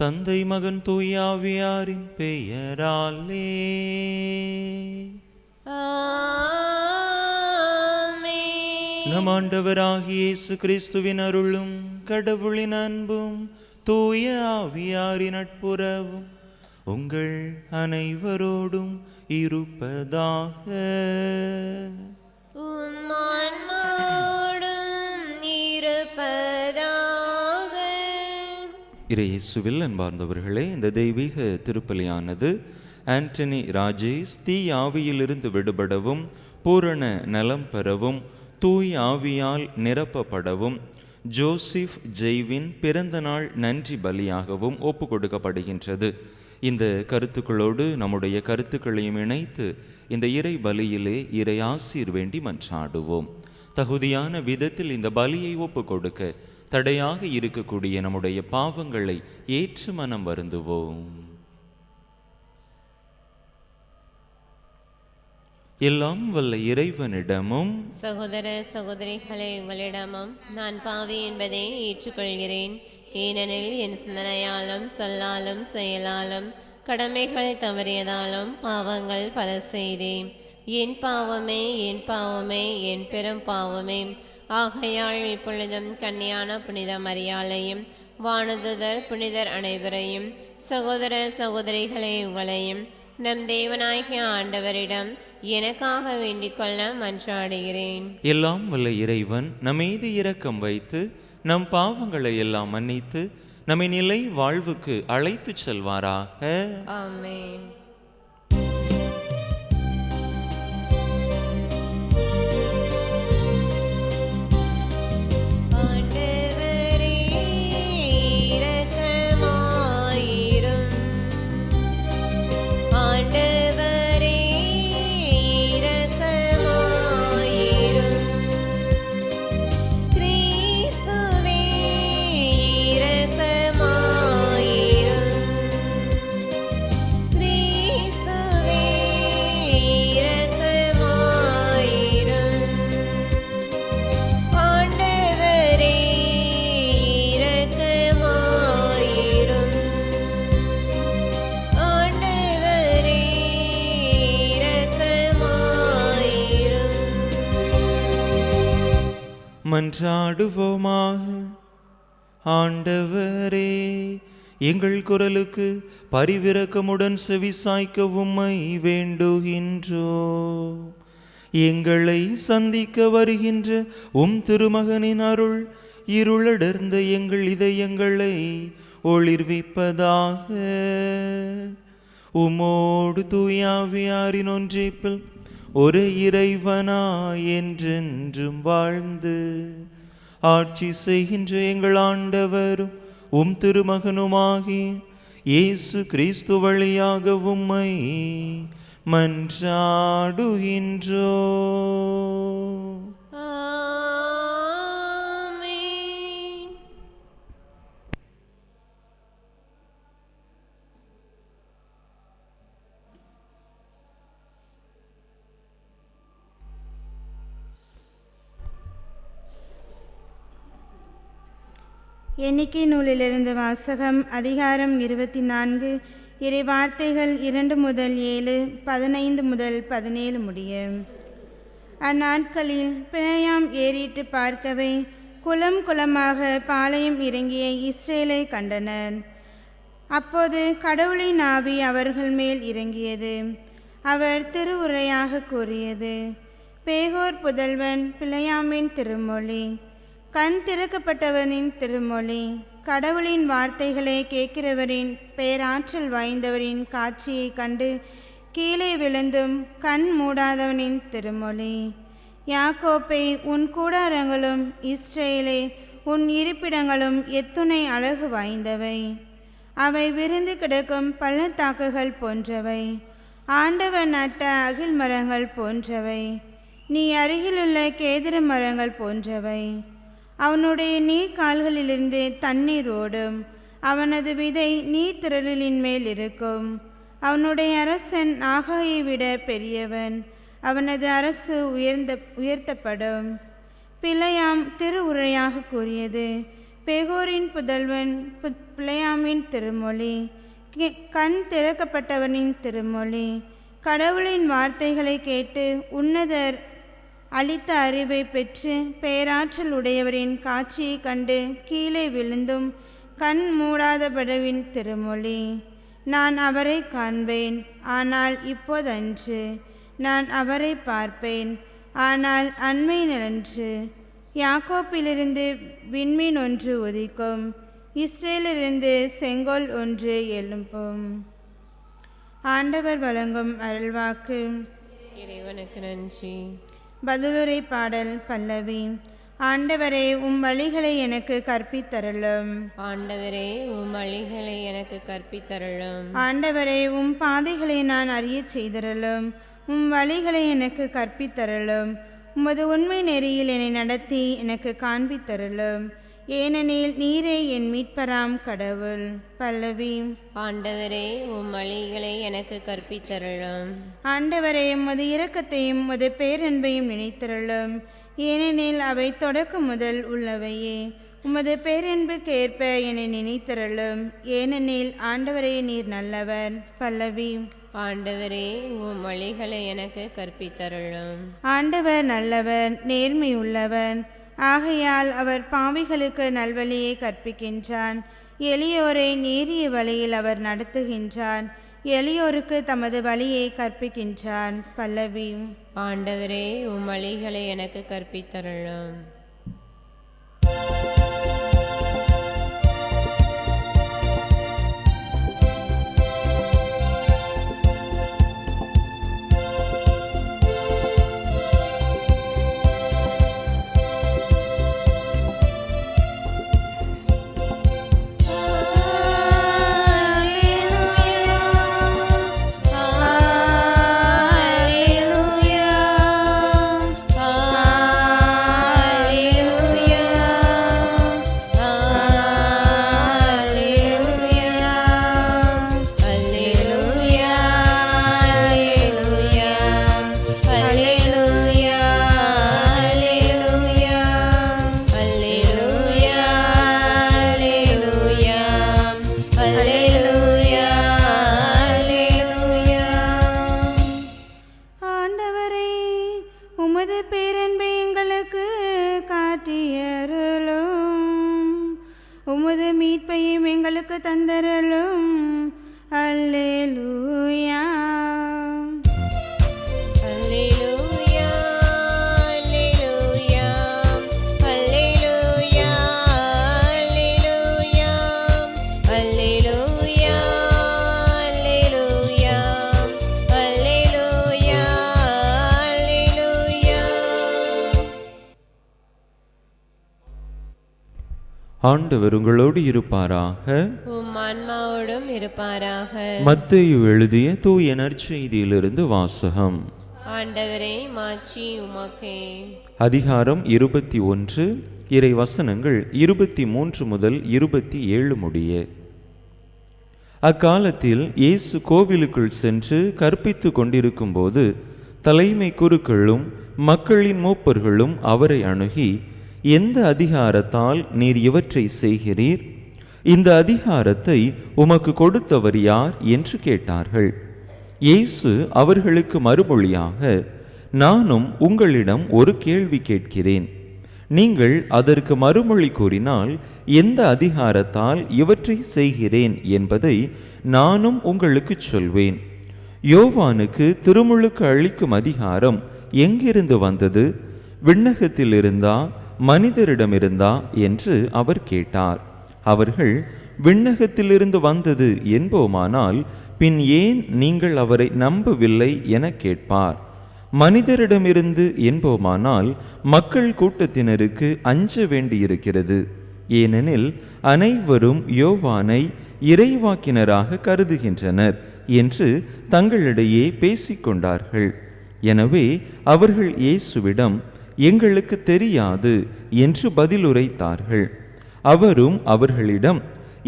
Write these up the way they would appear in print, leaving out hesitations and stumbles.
தந்தை மகன் தூய ஆவியாரின் பெயராலே நம் ஆண்டவராகிய இயேசு கிறிஸ்துவின் அருளும் கடவுளின் அன்பும் தூய ஆவியாரின் நட்புறவும் உங்கள் அனைவரோடும் இருப்பதாக. இயேசுவில் அன்பார்ந்தவர்களே, இந்த தெய்வீக திருப்பலியானது ஆண்டனி ராஜேஷ் தீய ஆவியிலிருந்து விடுபடவும் பூரண நலம் பெறவும் தூய் ஆவியால் நிரப்பப்படவும் ஜோசிப் ஜெய்வின் பிறந்த நாள் நன்றி பலியாகவும் ஒப்பு கொடுக்கப்படுகின்றது. இந்த கருத்துக்களோடு நம்முடைய கருத்துக்களையும் இணைத்து இந்த இறை பலியிலே இறை ஆசீர் வேண்டி மன்றாடுவோம். தகுதியான விதத்தில் இந்த பலியை ஒப்பு கொடுக்க தடையாக இருக்கக்கூடிய நம்முடைய பாவங்களை ஏற்று மனம் வருந்துவோம். எல்லாம் வல்ல இறைவனிடமும் சகோதர சகோதரிகளே, உங்களிடமும் நான் பாவி என்பதை ஏற்றுக்கொள்கிறேன். ஏனெனில் என் சிந்தனையாலும் சொல்லாலும் செயலாலும் கடமைகள் தவறியதாலும் பாவங்கள் பல செய்தேன். என் பாவமே, என் பாவமே, என் பெரும் பாவமே. ஆகையால் இப்பொழுதும் கன்னியான புனித மரியாளையும் வானதுதர் புனிதர் அனைவரையும் சகோதர சகோதரிகளே உங்களையும் நம் தேவனாகிய ஆண்டவரிடம் எனக்காக வேண்டிக் கொள்ள மன்றாடுகிறேன். எல்லாம் வல்ல இறைவன் நம்மீது இரக்கம் வைத்து நம் பாவங்களை எல்லாம் மன்னித்து நம்மை நிலை வாழ்வுக்கு அழைத்து செல்வாராக. ஆமென். மன்றாடுவோமாக. ஆண்டவரே, எங்கள் குரலுக்கு பரிவிரக்கமுடன் செவிசாய்க்க உம்மை வேண்டுகின்றோம். எங்களை சந்திக்க வருகின்ற உம் திருமகனின் அருள் இருளடர்ந்த எங்கள் இதயங்களை ஒளிர்விப்பதாக. உமோடு தூயாவியாரின் ஒன்றிப்பில் ஒரு இறைவனாய் என்றென்றும் வாழ்ந்து ஆட்சி செய்கின்ற எங்கள் ஆண்டவரும் உம் திருமகனுமாகி இயேசு கிறிஸ்து வழியாக உம்மை மன்றாடுகின்றோம். எண்ணிக்கை நூலிலிருந்து வாசகம். அதிகாரம் 24. இறை வார்த்தைகள் 2 முதல் 7, 15 முதல் 17 முடிய. அந்நாட்களில் பிணையாம் ஏறிட்டு பார்க்கவே குலம் குலமாக பாளையம் இறங்கிய இஸ்ரேலை கண்டனர். அப்போது கடவுளின் ஆவி அவர்கள் மேல் இறங்கியது. அவர் திருவுரையாக கூறியது: பேகோர் புதல்வன் பிளையாமின் திருமொழி, கண் திறக்கப்பட்டவனின் திருமொழி, கடவுளின் வார்த்தைகளை கேட்கிறவரின் பேராற்றல் வாய்ந்தவரின் காட்சியை கண்டு கீழே விழுந்தும் கண் மூடாதவனின் திருமொழி. யாக்கோப்பே, உன் கூடாரங்களும் இஸ்ரேலே உன் இருப்பிடங்களும் எத்துணை அழகு வாய்ந்தவை. அவை விரிந்து கிடக்கும் பள்ளத்தாக்குகள் போன்றவை, ஆண்டவர் நட்ட அகில் மரங்கள் போன்றவை, நீ அருகிலுள்ள கேதுரு மரங்கள் போன்றவை. அவனுடைய நீர்க்கால்களிலிருந்து தண்ணீர் ஓடும், அவனது விதை நீர்த்திரளின் மேல் இருக்கும். அவனுடைய அரசன் ஆகாயை விட பெரியவன், அவனது அரசு உயர்த்தப்படும். பிளையாம் திருவுரையாக கூறியது: பேகோரின் புதல்வன் பிழையாமின் திருமொழி. கண் திறக்கப்பட்டவனின் திருமொழி. கடவுளின் வார்த்தைகளை கேட்டு உன்னதர் அளித்த அறிவை பெற்று பேராற்றல் உடையவரின் காட்சியை கண்டு கீழே விழுந்தும் கண் மூடாதபடவின் திருமொழி. நான் அவரை காண்பேன், ஆனால் இப்போதன்று. நான் அவரை பார்ப்பேன், ஆனால் அண்மையிலன்று. யாக்கோப்பிலிருந்து விண்மீன் ஒன்று உதிக்கும், இஸ்ரேலிலிருந்து செங்கோல் ஒன்று எழும்பும். ஆண்டவர் வழங்கும் அருள்வாக்கு. இறைவனுக்கு நன்றி. பதிலுரை பாடல் பல்லவி. ஆண்டவரே, உம் வழிகளை எனக்கு கற்பித்தருளும். ஆண்டவரே, உம் வழிகளை எனக்கு கற்பித்தருளும். ஆண்டவரே, உம் பாதைகளை நான் அறியச் செய்தருளும். உம் வழிகளை எனக்கு கற்பித்தருளும். உமது உண்மை நெறியில் என்னை நடத்தி எனக்கு காண்பித்தருளும். ஏனெனில் நீரே என் மீட்பராம் கடவுள். பல்லவி. ஆண்டவரே, உம் வழிகளை எனக்கு கற்பித்தருளும். ஆண்டவரே, உமது இரக்கத்தையும் உமது பேரன்பையும் நினைத்தருளும். ஏனெனில் அவை தொடக்கம் முதல் உள்ளவையே. உமது பேரன்புக்கு ஏற்ப என்னை நினைத்தருளும். ஏனெனில் ஆண்டவரே, நீர் நல்லவர். பல்லவி. ஆண்டவரே, உம் வழிகளை எனக்கு கற்பித்தருளும். ஆண்டவர் நல்லவர், நேர்மை உள்ளவர். ஆகையால் அவர் பாவிகளுக்கு நல்வழியை கற்பிக்கின்றான். எளியோரை நேரிய வழியில் அவர் நடத்துகின்றான். எளியோருக்கு தமது வழியை கற்பிக்கின்றான். பல்லவி. ஆண்டவரே, உம் வழிகளை எனக்கு கற்பித்தருளும். உமது மீட்பையும் எங்களுக்கு தந்தருளும். அல்லேலூயா. அல்லேலூயா, அல்லேலூயா, அல்லேலூயா, அல்லேலூயா, அல்லேலூயா, அல்லேலூயா, அல்லேலூயா, அல்லேலூயா. ஆண்டவர் உங்களோடு இருப்பாராக. உம் ஆன்மாவோடும் இருப்பாராக. மத்தேயு எழுதிய தூய நற்செய்தியிலிருந்து வாசகம். ஆண்டவரே, மாட்சி உமக்கே. அதிகாரம் 21, இறை வசனங்கள் 23 முதல் 27 முடிய. அக்காலத்தில் இயேசு கோவிலுக்குள் சென்று கற்பித்து கொண்டிருக்கும் போது தலைமை குருக்களும் மக்களின் மூப்பர்களும் அவரை அணுகி, எந்த அதிகாரத்தால் நீர் இவற்றை செய்கிறீர்? இந்த அதிகாரத்தை உமக்கு கொடுத்தவர் யார் என்று கேட்டார்கள். இயேசு அவர்களுக்கு மறுமொழியாக, நானும் உங்களிடம் ஒரு கேள்வி கேட்கிறேன். நீங்கள் அதற்கு மறுமொழி கூறினால் எந்த அதிகாரத்தால் இவற்றை செய்கிறேன் என்பதை நானும் உங்களுக்கு சொல்வேன். யோவானுக்கு திருமுழுக்கு அளிக்கும் அதிகாரம் எங்கிருந்து வந்தது? விண்ணகத்தில் இருந்தா மனிதரிடமிருந்தா என்று அவர் கேட்டார். அவர்கள், விண்ணகத்திலிருந்து வந்தது என்போமானால் பின் ஏன் நீங்கள் அவரை நம்பவில்லை என கேட்பார். மனிதரிடமிருந்து என்போமானால் மக்கள் கூட்டத்தினருக்கு அஞ்ச வேண்டியிருக்கிறது. ஏனெனில் அனைவரும் யோவானை இறைவாக்கினராக கருதுகின்றனர் என்று தங்களிடையே பேசிக்கொண்டார்கள். எனவே அவர்கள் இயேசுவிடம், எங்களுக்கு தெரியாது என்று பதிலுரைத்தார்கள். அவரும் அவர்களிடம்,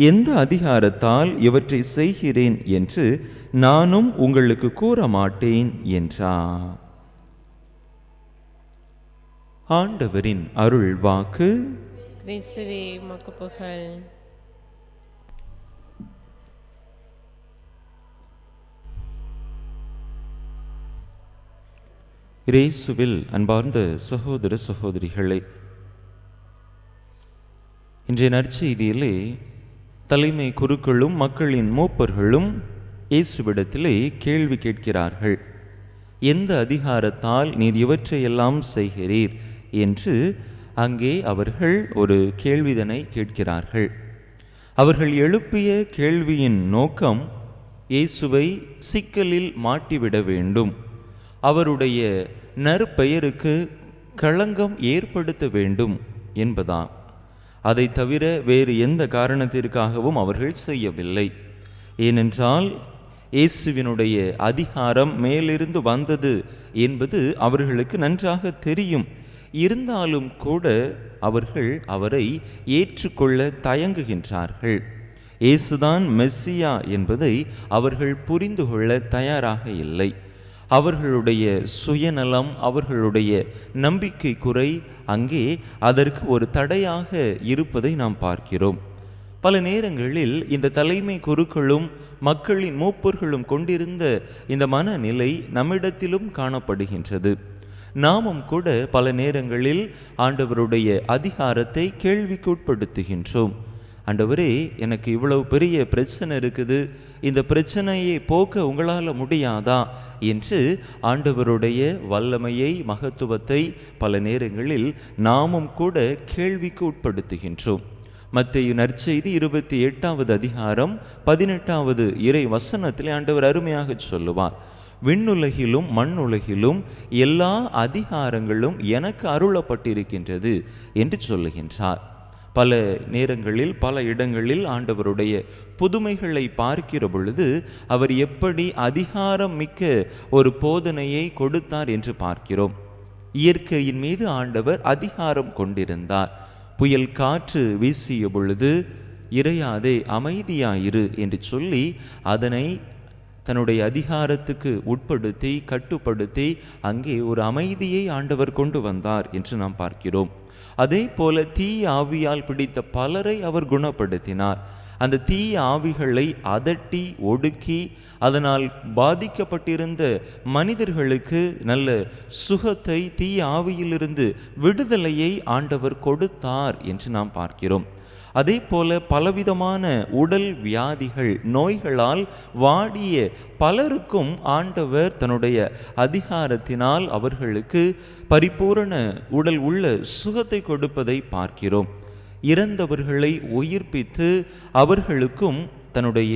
எந்த அதிகாரத்தால் இவற்றை செய்கிறேன் என்று நானும் உங்களுக்கு கூற மாட்டேன் என்றார். ஆண்டவரின் அருள் வாக்கு. கிறிஸ்துவே உமக்கு புகழ். இயேசுவில் அன்பார்ந்த சகோதர சகோதரிகளே, இன்றைய நற்செய்தியிலே தலைமை குருக்களும் மக்களின் மூப்பர்களும் இயேசுவிடத்திலே கேள்வி கேட்கிறார்கள். எந்த அதிகாரத்தால் நீர் இவற்றையெல்லாம் செய்கிறீர் என்று அங்கே அவர்கள் ஒரு கேள்விதனை கேட்கிறார்கள். அவர்கள் எழுப்பிய கேள்வியின் நோக்கம் இயேசுவை சிக்கலில் மாட்டிவிட வேண்டும், அவருடைய நற்பெயருக்கு களங்கம் ஏற்படுத்த வேண்டும் என்பதாம். அதை தவிர வேறு எந்த காரணத்திற்காகவும் அவர்கள் செய்யவில்லை. ஏனென்றால் இயேசுவினுடைய அதிகாரம் மேலிருந்து வந்தது என்பது அவர்களுக்கு நன்றாக தெரியும். இருந்தாலும் கூட அவர்கள் அவரை ஏற்றுக்கொள்ள தயங்குகின்றார்கள். இயேசுதான் மெஸ்ஸியா என்பதை அவர்கள் புரிந்து கொள்ள தயாராக இல்லை. அவர்களுடைய சுயநலம், அவர்களுடைய நம்பிக்கை குறை அங்கே அதற்கு ஒரு தடையாக இருப்பதை நாம் பார்க்கிறோம். பல நேரங்களில் இந்த தலைமை குருக்களும் மக்களின் மூப்பர்களும் கொண்டிருந்த இந்த மனநிலை நம்மிடத்திலும் காணப்படுகின்றது. நாமும் கூட பல நேரங்களில் ஆண்டவருடைய அதிகாரத்தை கேள்விக்குட்படுத்துகின்றோம். ஆண்டவரே, எனக்கு இவ்வளவு பெரிய பிரச்சனை இருக்குது, இந்த பிரச்சனையை போக்க உங்களால் முடியாதா என்று ஆண்டவருடைய வல்லமையை, மகத்துவத்தை பல நேரங்களில் நாமும் கூட கேள்விக்கு உட்படுத்துகின்றோம். மத்தேயு நற்செய்தி 28வது அதிகாரம் 18வது இறை வசனத்திலே ஆண்டவர் அருமையாக சொல்லுவார், விண்ணுலகிலும் மண்ணுலகிலும் எல்லா அதிகாரங்களும் எனக்கு அருளப்பட்டிருக்கின்றது என்று சொல்லுகின்றார். பல நேரங்களில் பல இடங்களில் ஆண்டவருடைய புதுமைகளை பார்க்கிற பொழுது அவர் எப்படி அதிகாரம் மிக்க ஒரு போதனையை கொடுத்தார் என்று பார்க்கிறோம். இயற்கையின் மீது ஆண்டவர் அதிகாரம் கொண்டிருந்தார். புயல் காற்று வீசிய பொழுது இறையாதே, அமைதியாயிரு என்று சொல்லி அதனை தன்னுடைய அதிகாரத்துக்கு உட்படுத்தி கட்டுப்படுத்தி அங்கே ஒரு அமைதியை ஆண்டவர் கொண்டு வந்தார் என்று நாம் பார்க்கிறோம். அதே போல தீய ஆவியால் பிடித்த பலரை அவர் குணப்படுத்தினார். அந்த தீய ஆவிகளை அதட்டி ஒடுக்கி அதனால் பாதிக்கப்பட்டிருந்த மனிதர்களுக்கு நல்ல சுகத்தை, தீய ஆவியிலிருந்து விடுதலையை ஆண்டவர் கொடுத்தார் என்று நாம் பார்க்கிறோம். அதே போல பலவிதமான உடல் வியாதிகள், நோய்களால் வாடிய பலருக்கும் ஆண்டவர் தன்னுடைய அதிகாரத்தினால் அவர்களுக்கு பரிபூரண உடல் உள்ள சுகத்தை கொடுப்பதை பார்க்கிறோம். இறந்தவர்களை உயிர்ப்பித்து அவர்களுக்கும் தன்னுடைய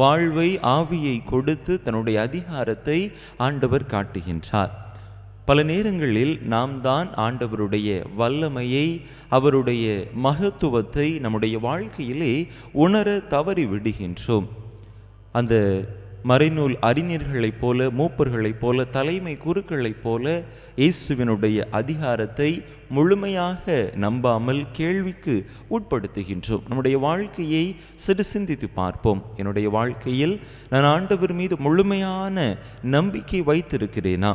வாழ்வை, ஆவியை கொடுத்து தன்னுடைய அதிகாரத்தை ஆண்டவர் காட்டுகின்றார். பல நேரங்களில் நாம் தான் ஆண்டவருடைய வல்லமையை, அவருடைய மகத்துவத்தை நம்முடைய வாழ்க்கையிலே உணர தவறி விடுகின்றோம். அந்த மறைநூல் அறிஞர்களைப் போல, மூப்பர்களைப் போல, தலைமை குருக்களைப் போல இயேசுவினுடைய அதிகாரத்தை முழுமையாக நம்பாமல் கேள்விக்கு உட்படுத்துகின்றோம். நம்முடைய வாழ்க்கையை சிறு சிந்தித்து பார்ப்போம். என்னுடைய வாழ்க்கையில் நான் ஆண்டவர் மீது முழுமையான நம்பிக்கை வைத்திருக்கிறேனா?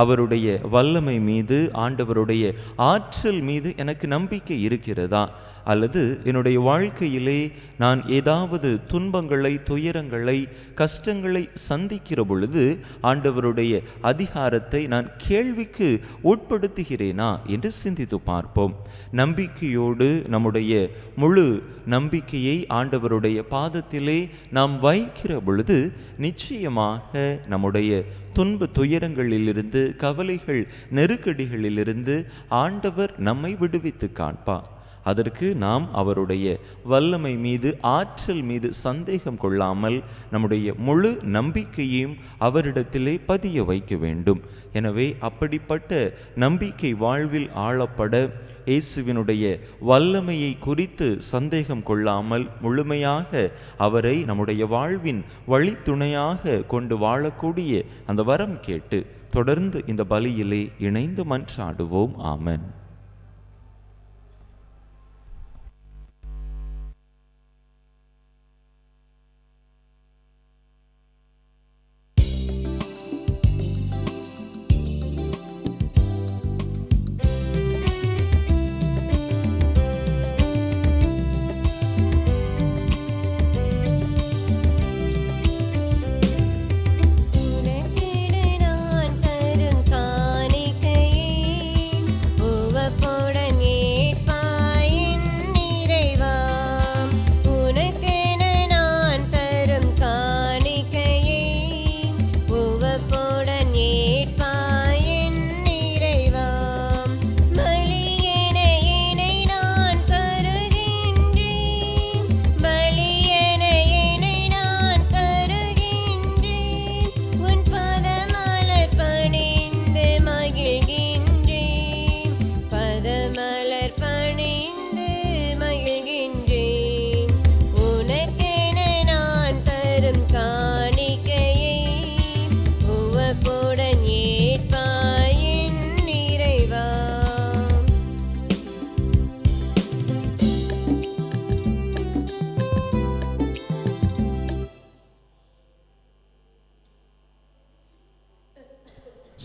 அவருடைய வல்லமை மீது, ஆண்டவருடைய ஆற்றல் மீது எனக்கு நம்பிக்கை இருக்கிறதா? அல்லது என்னுடைய வாழ்க்கையிலே நான் ஏதாவது துன்பங்களை, துயரங்களை, கஷ்டங்களை சந்திக்கிற பொழுது ஆண்டவருடைய அதிகாரத்தை நான் கேள்விக்கு உட்படுத்துகிறேனா என்று சிந்தித்து பார்ப்போம். நம்பிக்கையோடு நம்முடைய முழு நம்பிக்கையை ஆண்டவருடைய பாதத்திலே நாம் வைக்கிற பொழுது நிச்சயமாக நம்முடைய துன்ப துயரங்களிலிருந்து, கவலைகள், நெருக்கடிகளிலிருந்து ஆண்டவர் நம்மை விடுவித்து காண்பார். அதற்கு நாம் அவருடைய வல்லமை மீது, ஆற்றல் மீது சந்தேகம் கொள்ளாமல் நம்முடைய முழு நம்பிக்கையையும் அவரிடத்திலே பதிய வைக்க வேண்டும். எனவே அப்படிப்பட்ட நம்பிக்கை வாழ்வில் ஆளப்பட இயேசுவினுடைய வல்லமையை குறித்து சந்தேகம் கொள்ளாமல் முழுமையாக அவரை நம்முடைய வாழ்வின் வழித்துணையாக கொண்டு வாழக்கூடிய அந்த வரம் கேட்டு தொடர்ந்து இந்த பலியிலே இணைந்து மன்றாடுவோம். ஆமென்.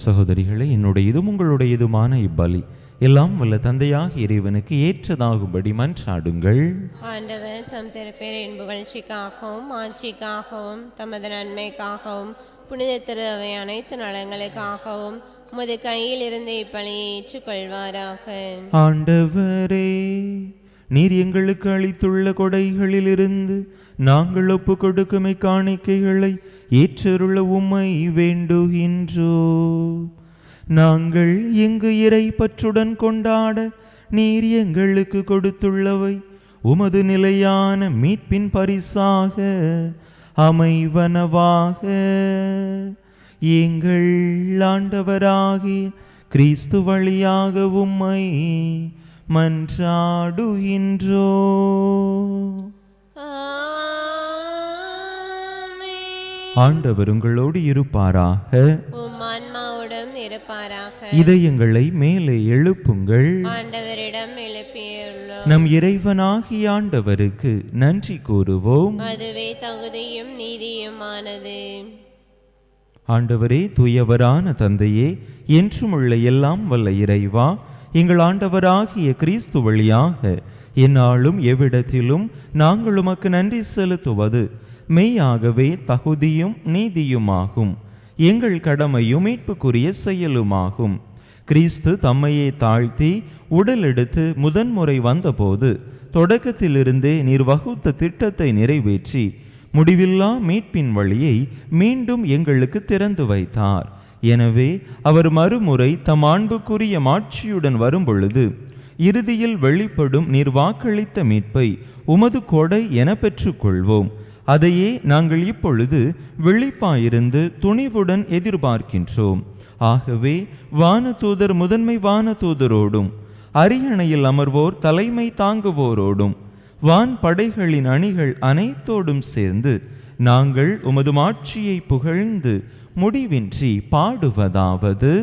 சகோதரிகளே, என்னுடையதும் உங்களுடையதுமான இப்பலி எல்லாம் வல்ல தந்தையாக இறைவனுக்கு ஏற்றதாகும்படி மன்றாடுங்கள். ஆண்டவர் தம் திருப்பேரின் புகழ்ச்சிக்காகவும் ஆட்சிக்காகவும் தமது நன்மைக்காகவும் புனித திரு அவை அனைத்து நலங்களுக்காகவும் உமது கையில் இருந்து இப்பலியை ஏற்றுக்கொள்வாராக. ஆண்டவரே, நீர் எங்களுக்கு அளித்துள்ள கொடைகளிலிருந்து நாங்கள் ஒப்பு கொடுக்கும் காணிக்கைகளை ஏற்றருள உம்மை வேண்டுகின்றோ. நாங்கள் இங்கு இறை பற்றுடன் கொண்டாட நீர் எங்களுக்கு கொடுத்துள்ளவை உமது நிலையான மீட்பின் பரிசாக அமைவனவாக. எங்கள் ஆண்டவராகிய கிறிஸ்து வழியாக உம்மை மன்றாடுகின்றோ. ஆண்டவர் உங்களோடு இருப்பாராக. உம் ஆன்மாவோடும் இருப்பாராக. இதயங்களை மேலே எழுப்புங்கள். ஆண்டவரிடம் எழுப்பியுள்ளோம். நம் இறைவனாகிய ஆண்டவருக்கு நன்றி கூறுவோம். அதுவே தகுதியும் நீதியுமானது. ஆண்டவரே, தூயவரான தந்தையே, என்றுமுள்ள எல்லாம் வல்ல இறைவா, எங்கள் ஆண்டவராகிய கிறிஸ்து வழியாக எந்நாளும் எவ்விடத்திலும் நாங்கள் உமக்கு நன்றி செலுத்துவது மெய்யாகவே தகுதியும் நீதியுமாகும். எங்கள் கடமையும் மீட்புக்குரிய செயலுமாகும். கிறிஸ்து தம்மையே தாழ்த்தி உடல் எடுத்து முதன்முறை வந்தபோது தொடக்கத்திலிருந்தே நீர் வகுத்த திட்டத்தை நிறைவேற்றி முடிவில்லா மீட்பின் வழியை மீண்டும் எங்களுக்கு திறந்து வைத்தார். எனவே அவர் மறுமுறை தம் அன்புக்குரிய மாட்சியுடன் வரும்பொழுது இறுதியில் வெளிப்படும் நீர் வாக்களித்த மீட்பை உமது கொடை என பெற்றுக்கொள்வோம். அதையே நாங்கள் இப்பொழுது விழிப்பாயிருந்து துணிவுடன் எதிர்பார்க்கின்றோம். ஆகவே வானதூதர் முதன்மை வானதூதரோடும் அரியணையில் அமர்வோர் தலைமை தாங்குவோரோடும் வான் படைகளின் அணிகள் அனைத்தோடும் சேர்ந்து நாங்கள் உமது மாட்சியை புகழ்ந்து முடிவின்றி பாடுவதாவது: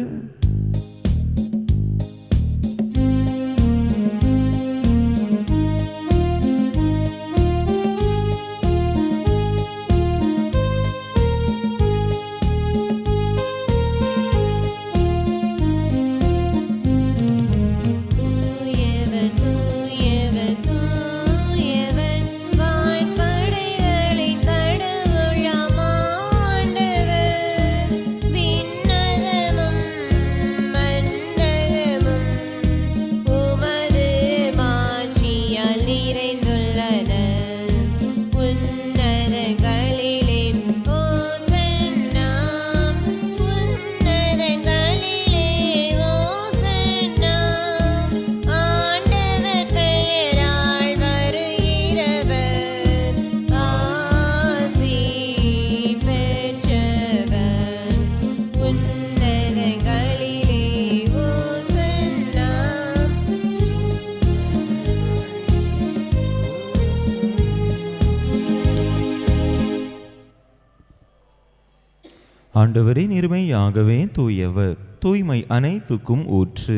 ஆண்டவரே, நீர்மையாகவே தூயவர், தூய்மை அனைத்துக்கும் ஊற்று.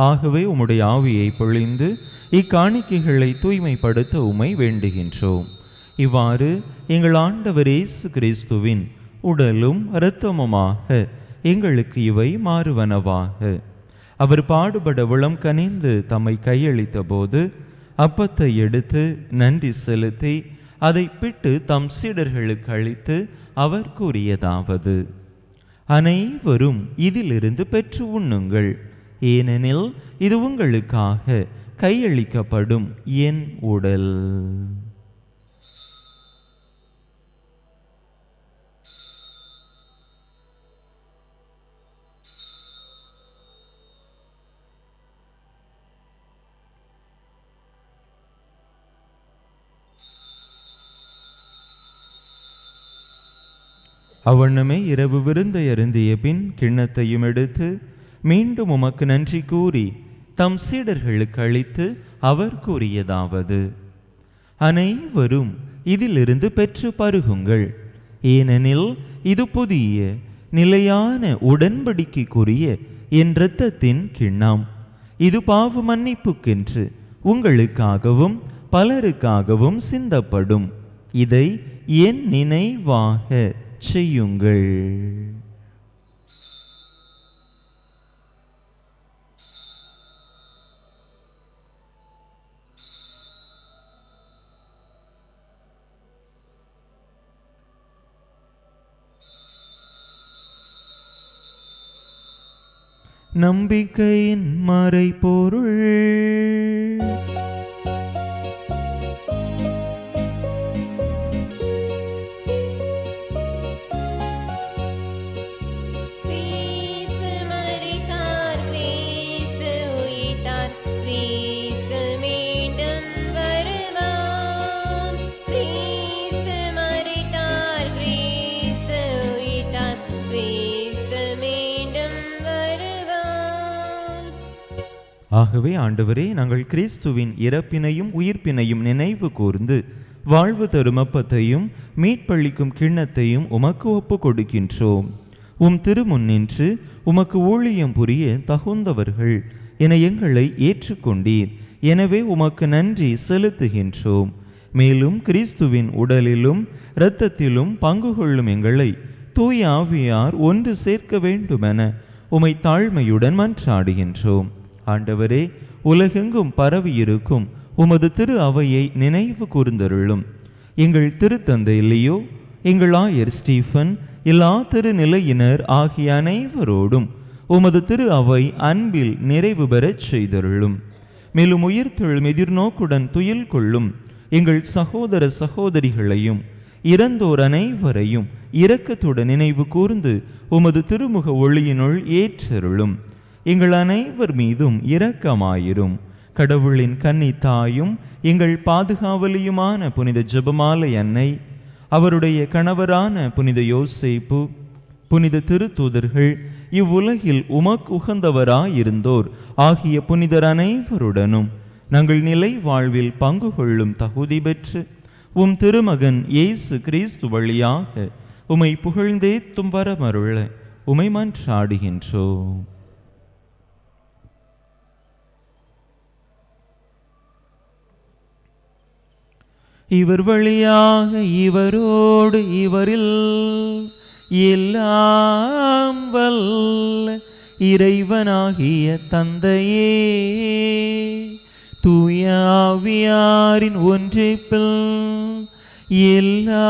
ஆகவே உம்முடைய ஆவியை பொழிந்து இக்காணிக்கைகளை தூய்மைப்படுத்த உம்மை வேண்டுகின்றோம். இவ்வாறு எங்கள் ஆண்டவர் இயேசு கிறிஸ்துவின் உடலும் இரத்தமுமாக எங்களுக்கு இவை மாறுவனவாக. அவர் பாடுபட உளம் கனிந்து தம்மை கையளித்த போது அப்பத்தை எடுத்து நன்றி செலுத்தி அதை பிட்டு தம் சீடர்களுக்கு அளித்து அவர் கூறியதாவது: அனைவரும் இதிலிருந்து பெற்று உண்ணுங்கள், ஏனெனில் இது உங்களுக்காக கையளிக்கப்படும் என் உடல். அவ்வண்ணமே இரவு விருந்தை அருந்திய பின் கிண்ணத்தையும் எடுத்து மீண்டும் உமக்கு நன்றி கூறி தம் சீடர்களுக்கு அளித்து அவர் கூறியதாவது: அனைவரும் இதிலிருந்து பெற்று பருகுங்கள், ஏனெனில் இது புதிய நிலையான உடன்படிக்கைக்குரிய என் இரத்தத்தின் கிண்ணம். இது பாவ மன்னிப்புக்கென்று உங்களுக்காகவும் பலருக்காகவும் சிந்தப்படும். இதை என் நினைவாக செய்யுங்கள். நம்பிக்கையின் மறைபொருள். கிறிஸ்து மரித்தார், கிறிஸ்து உயிர்த்தார், கிறிஸ்து மீண்டும் வருவார். கிறிஸ்து மரித்தார், கிறிஸ்து உயிர்த்தார், கிறிஸ்து மீண்டும் வருவார். ஆகவே ஆண்டவரே, நாங்கள் கிறிஸ்துவின் இறப்பினையும் உயிர்ப்பினையும் நினைவு கூர்ந்து வாழ்வு தரும் அப்பத்தையும் மீட்பளிக்கும் கிண்ணத்தையும் உமக்கு ஒப்பு கொடுக்கின்றோம். உம் திருமுன்னின்று உமக்கு ஊழியம் புரிய தகுந்தவர்கள் என எங்களை ஏற்றுக்கொண்டீர். எனவே உமக்கு நன்றி செலுத்துகின்றோம். மேலும் கிறிஸ்துவின் உடலிலும் இரத்தத்திலும் பங்கு கொள்ளும் எங்களை தூய ஆவியார் ஒன்று சேர்க்க வேண்டுமென உமை தாழ்மையுடன் மன்றாடுகின்றோம். ஆண்டவரே, உலகெங்கும் பரவியிருக்கும் உமது திரு அவையை நினைவு கூர்ந்தருளும். எங்கள் திருத்தந்தை இல்லையோ, எங்கள் ஆயர் ஸ்டீஃபன், எல்லா திருநிலையினர் ஆகிய அனைவரோடும் உமது திரு அவை அன்பில் நிறைவு பெறச் செய்தருளும். மேலும் உயிர்த்தெழும் எதிர்நோக்குடன் துயில் கொள்ளும் எங்கள் சகோதர சகோதரிகளையும் இறந்தோர் அனைவரையும் இரக்கத்துடன் நினைவு கூர்ந்து உமது திருமுக ஒளியினுள் ஏற்றருளும். எங்கள் அனைவர் மீதும் இரக்கமாயிரும். கடவுளின் கன்னி தாயும் எங்கள் பாதுகாவலியுமான புனித ஜெபமாலை அன்னை, அவருடைய கணவரான புனித யோசேப்பு, புனித திருத்தூதர்கள், இவ்வுலகில் உமக்கு உகந்தவராயிருந்தோர் ஆகிய புனிதர் அனைவருடனும் நாங்கள் நிலை வாழ்வில் பங்கு கொள்ளும் தகுதி பெற்று உம் திருமகன் இயேசு கிறிஸ்து வழியாக உமை புகழ்ந்தேத்தும் வரமருள உமை மன்றாடுகின்றோம். இவர் வழியாக இவரோடு இவரில் எல்லாம் வல்ல இறைவனாகிய தந்தையே, தூய ஆவியாரின் ஒன்றிப்பில் எல்லா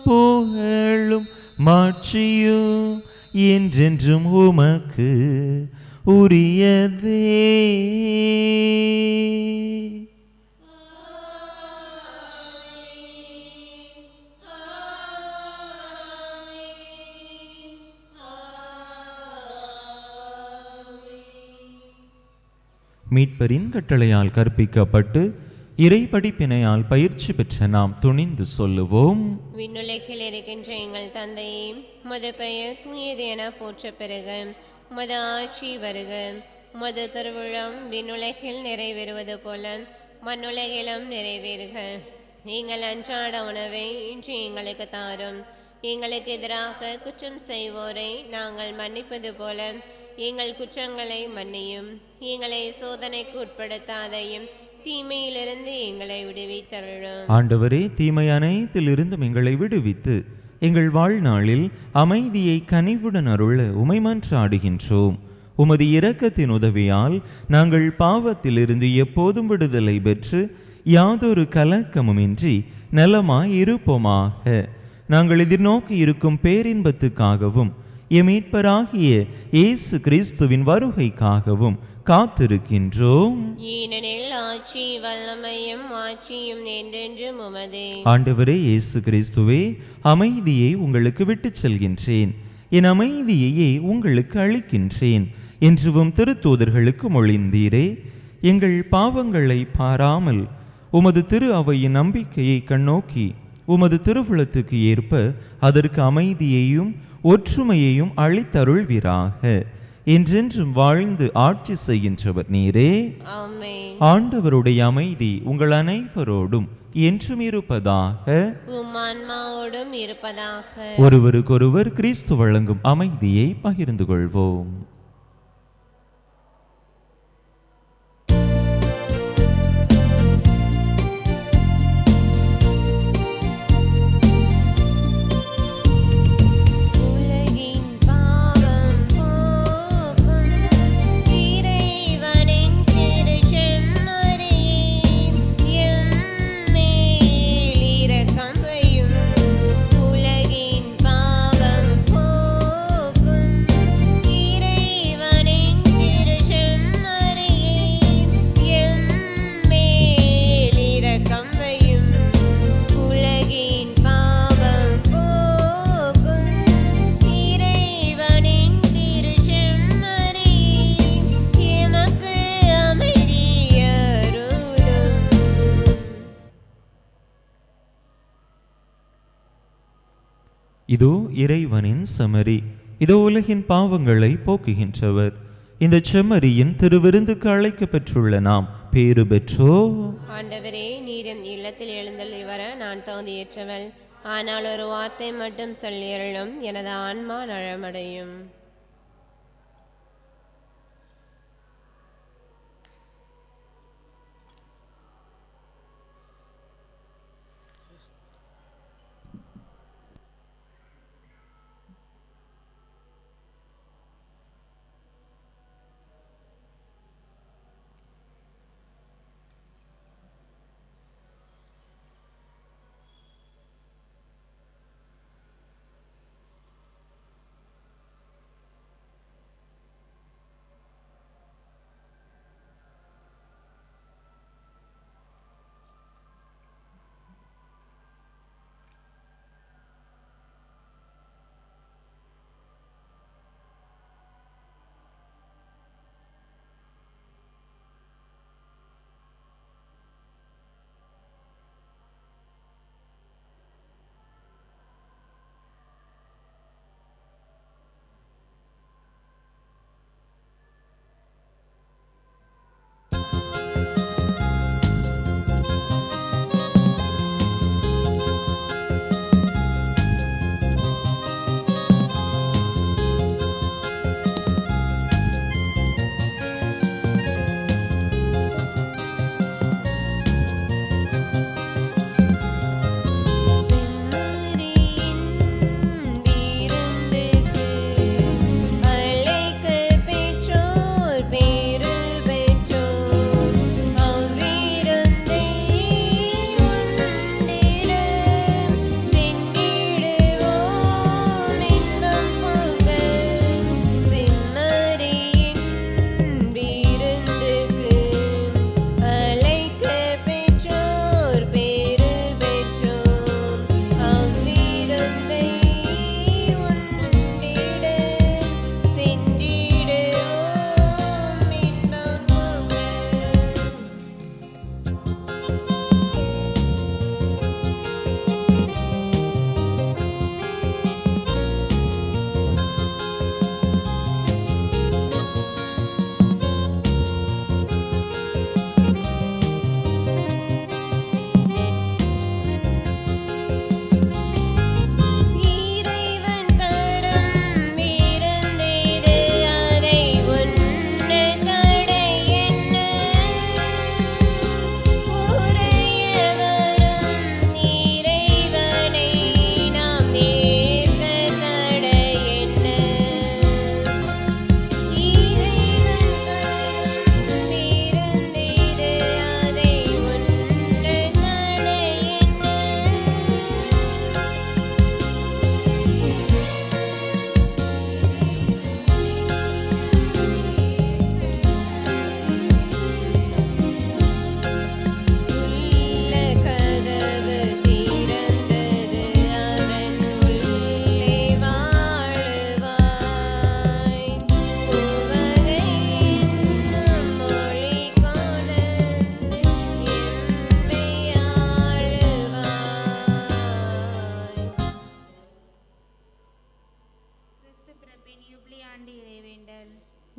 புகழும் மாட்சியும் என்றென்றும் உமக்கு உரியதே. மீட்பரின் கட்டளையால் கற்பிக்கப்பட்டு இறை படிப்பினையால் பயிற்சி பெற்ற நாம் துணிந்து சொல்லுவோம். விண்ணுலகில் இருக்கின்ற எங்கள் தந்தையே, உமது பெயர் தூயது என போற்ற பெறுக. உமது ஆட்சி வருக. உமது திருவிழம் விண்ணுலகில் நிறைவேறுவது போல மண்ணுலகிலும் நிறைவேறுக. எங்கள் அன்றாட உணவை இன்று எங்களுக்கு தாரும். எங்களுக்கு எதிராக குற்றம் செய்வோரை நாங்கள் மன்னிப்பது போல எங்கள் குற்றங்களை மன்னியும். எங்களை சோதனைக்கு உட்படுத்தாதையும், தீமையிலிருந்து எங்களை விடுவித்தருளும். ஆண்டவரே, தீமை அனைத்திலிருந்தும் எங்களை விடுவித்து எங்கள் வாழ்நாளில் அமைதியை கனிவுடன் அருள உமை மன்றாடுகின்றோம். உமது இரக்கத்தின் உதவியால் நாங்கள் பாவத்திலிருந்து எப்போதும் விடுதலை பெற்று யாதொரு கலக்கமுமின்றி நலமாய் இருப்போமாக. நாங்கள் எதிர்நோக்கி இருக்கும் பேரின்பத்துக்காகவும் எமீட்பராகிய இயேசு கிறிஸ்துவின் வருகைக்காகவும் காத்திருக்கின்றோம். ஏனெனில் ஆட்சி வல்லமையும் மாட்சியும் என்றென்றும் உமதே. ஆண்டவரே இயேசு கிறிஸ்துவே, அமைதியை உங்களுக்கு விட்டுச் செல்கின்றேன், என் அமைதியையே உங்களுக்கு அளிக்கின்றேன் என்றும் திருத்தூதர்களுக்கு மொழிந்தீரே. எங்கள் பாவங்களை பாராமல் உமது திரு அவையின் நம்பிக்கையை கண்ணோக்கி உமது திருவுளத்துக்கு ஏற்ப அதற்கு அமைதியையும் ஒற்றுமையையும் அளித்தருள்வீராக. என்றென்றும் வாழ்ந்து ஆட்சி செய்கின்றவர் நீரே. ஆமென். ஆண்டவருடைய அமைதி உங்கள் அனைவரோடும் என்றும் இருப்பதாக. உம் ஆன்மாவோடும் இருப்பதாக. ஒருவருக்கொருவர் கிறிஸ்து வழங்கும் அமைதியை பகிர்ந்து கொள்வோம். உலகின் பாவம் போக்கும் இதோ இறைவனின் செம்மறி, இதோ உலகின் பாவங்களை போக்குகின்றவர். இந்த செம்மறியின் திருவிருந்துக்கு அழைக்கப்பெற்றுள்ள நாம் பேறு பெற்றோ. ஆண்டவரே, நீரும் இல்லத்தில் எழுந்தள்ளி வர நான் தகுதியேற்றவள். ஆனால் ஒரு வார்த்தை மட்டும் சொல்லியருளும், எனது ஆன்மா நலமடையும்.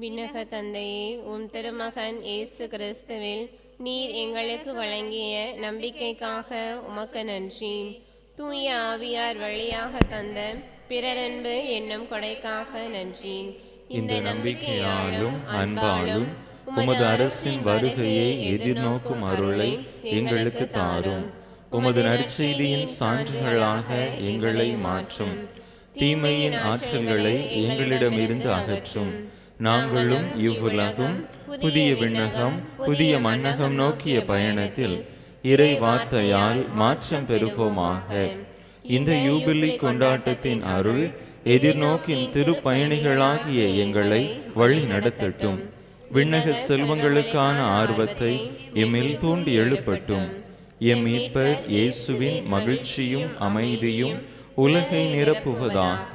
விண்ணக தந்தையே, உம் திருமகன் இயேசு கிறிஸ்துவில் நீர் எங்களுக்கு வழங்கிய நம்பிக்கைக்காக உமக்கு நன்றி. தூய ஆவியார் வழியாக தந்த பிறரன்பு என்னும் கொடைக்காக நன்றி. இந்த நம்பிக்கையாலும் அன்பாலும் உமது அரசின் வருகையை எதிர்நோக்கும் அருளை எங்களுக்கு தாரும். உமது நற்செய்தியின் சான்றுகளாக எங்களை மாற்றும். தீமையின் ஆற்றல்களை எங்களிடமிருந்து அகற்றும். நாங்களும் இவ்வுலகும் புதிய விண்ணகம் புதிய மண்ணகம் நோக்கிய பயணத்தில் இறை வார்த்தையால் மாற்றம் பெறுவோமாக. இந்த யூபிலி கொண்டாட்டத்தின் அருள் எதிர்நோக்கின் திருப்பயணிகளாகிய எங்களை வழி நடத்தட்டும். விண்ணக செல்வங்களுக்கான ஆர்வத்தை எம்மில் தூண்டி எழுப்பட்டும். எம் மீட்பர் இயேசுவின் மகிழ்ச்சியும் அமைதியும் உலகை நிரப்புவதாக.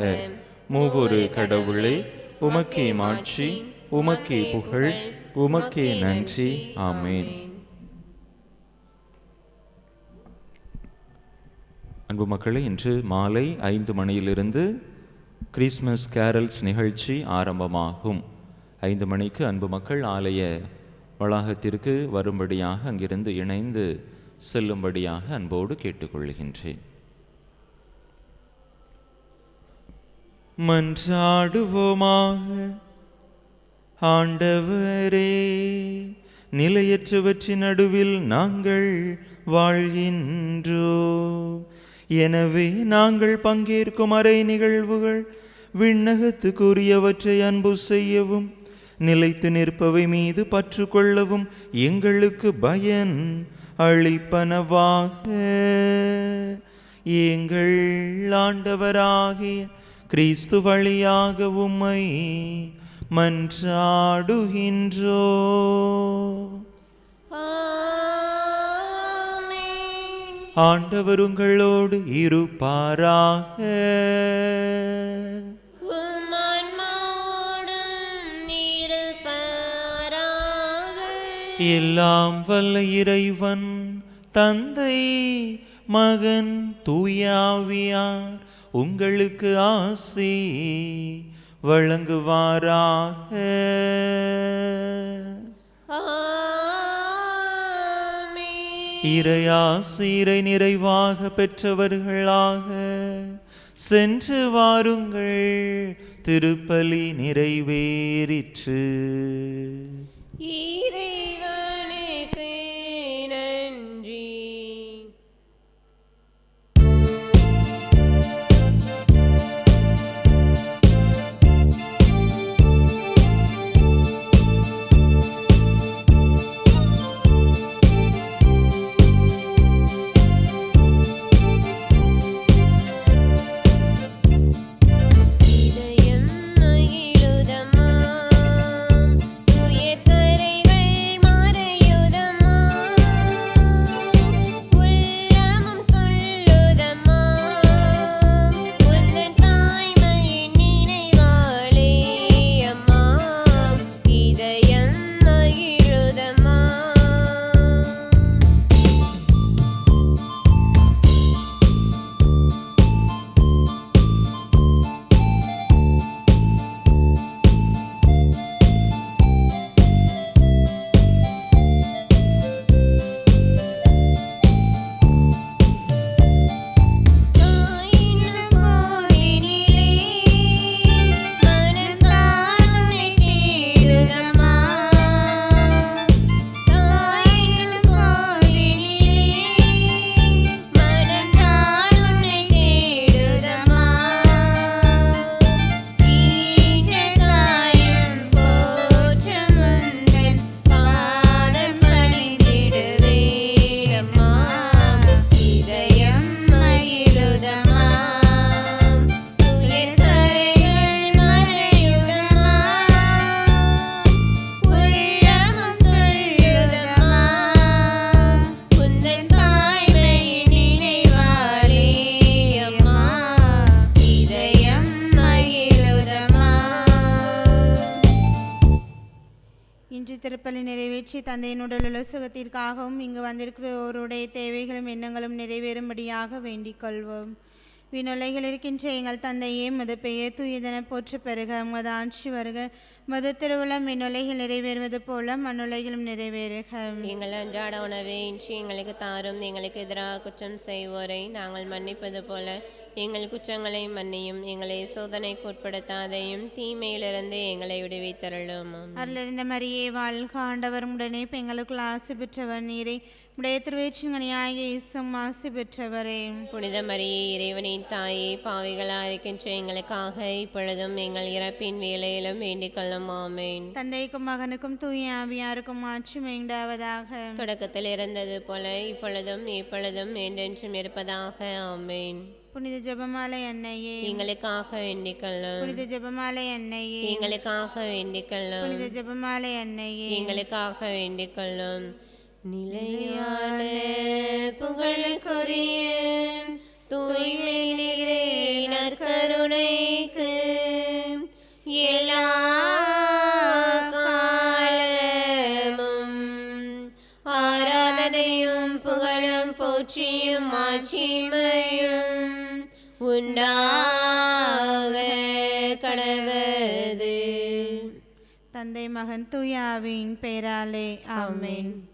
மூவொரு கடவுளே, உமக்கே மாட்சி, உமக்கே புகழ், உமக்கே நன்றி. ஆமேன். அன்பு மக்களே, இன்று மாலை 5 மணியிலிருந்து கிறிஸ்மஸ் கேரல்ஸ் நிகழ்ச்சி ஆரம்பமாகும். 5 மணிக்கு அன்பு மக்கள் ஆலய வளாகத்திற்கு வரும்படியாக, அங்கிருந்து இணைந்து செல்லும்படியாக அன்போடு கேட்டுக்கொள்கின்றேன். மன்றாடுவோமாக. ஆண்டவரே, நிலையற்றவற்றின் நடுவில் நாங்கள் வாழ்கின்றோம். எனவே நாங்கள் பங்கேற்கும் அறை நிகழ்வுகள் விண்ணகத்துக்குரியவற்றை அன்பு செய்யவும், நிலைத்து நிற்பவை மீது பற்று கொள்ளவும் எங்களுக்கு பயன் அளிப்பனவாக. எங்கள் ஆண்டவராகிய கிறிஸ்து வழியாக உம்மை மன்றாடுகின்றோம். ஆண்டவர் உங்களோடு இருப்பாராக. எல்லாம் வல்ல இறைவன் தந்தை, மகன், தூயாவியார் உங்களுக்கு ஆசி வழங்குவாராக. இறையாசிரை நிறைவாக பெற்றவர்களாக சென்று வாருங்கள். திருப்பலி நிறைவேறிற்று. இறைவனுக்கு நன்றி. திருப்பலி நிறைவேற்றி தந்தையினுடைய சுகத்திற்காகவும் இங்கு வந்திருக்கிறவருடைய தேவைகளும் எண்ணங்களும் நிறைவேறும்படியாக வேண்டிக் கொள்வோம். விண்ணுலகில் இருக்கின்ற எங்கள் தந்தையே, மது பெயர் தூயதென போற்ற பெறுக. மது ஆட்சி வருக. மது திருவுளம் விண்ணுலகில் நிறைவேறுவது போல மண்ணுலகிலும் நிறைவேறுக. எங்கள் அன்றாட உணவை இன்று எங்களுக்கு தாரும். எங்களுக்கு எதிராக குற்றம் செய்வோரை நாங்கள் மன்னிப்பது போல எங்கள் குற்றங்களை மன்னியும். எங்களை சோதனைக்கு உட்படுத்தாதையும் தீமையிலிருந்து எங்களை விடுவித்தருளும். அருளிருந்த மரியே வாழ்க. ஆண்டவர் உடனே பெண்களுக்குள் ஆசி பெற்றவர் நீரே. உடைய திருவேற்றிங்கனியாகிய இயேசுவும் ஆசி பெற்றவரே. புனித மரியே, இறைவனின் தாயே, பாவிகளாக இருக்கின்ற எங்களுக்காக இப்பொழுதும் எங்கள் இறப்பின் வேளையிலும் வேண்டிக் கொள்ளும். ஆமேன். தந்தைக்கும் மகனுக்கும் தூய ஆவியாருக்கும் ஆட்சி உண்டாவதாக. தொடக்கத்தில் இருந்தது போல இப்பொழுதும் எப்பொழுதும் என்றென்றும் இருப்பதாக. ஆமேன். புனித ஜெபமாலை அன்னையே, எங்களுக்காக வேண்டிக் கொள்ளும். புனித ஜெபமாலை அன்னையே, எங்களுக்காக வேண்டிக் கொள்ளும். புனித ஜெபமாலை அன்னையே, எங்களுக்காக வேண்டிக் கொள்ளும். நிலையான புகழுக்குரிய தூய்மை நிறை நற்கருணைக்கு எல்லா காலமும் ஆராதனையும் புகழும் போற்றியும் ஆட்சிமையும் கடவது. தந்தை மகன் தூயாவின் பெயராலே ஆமென்.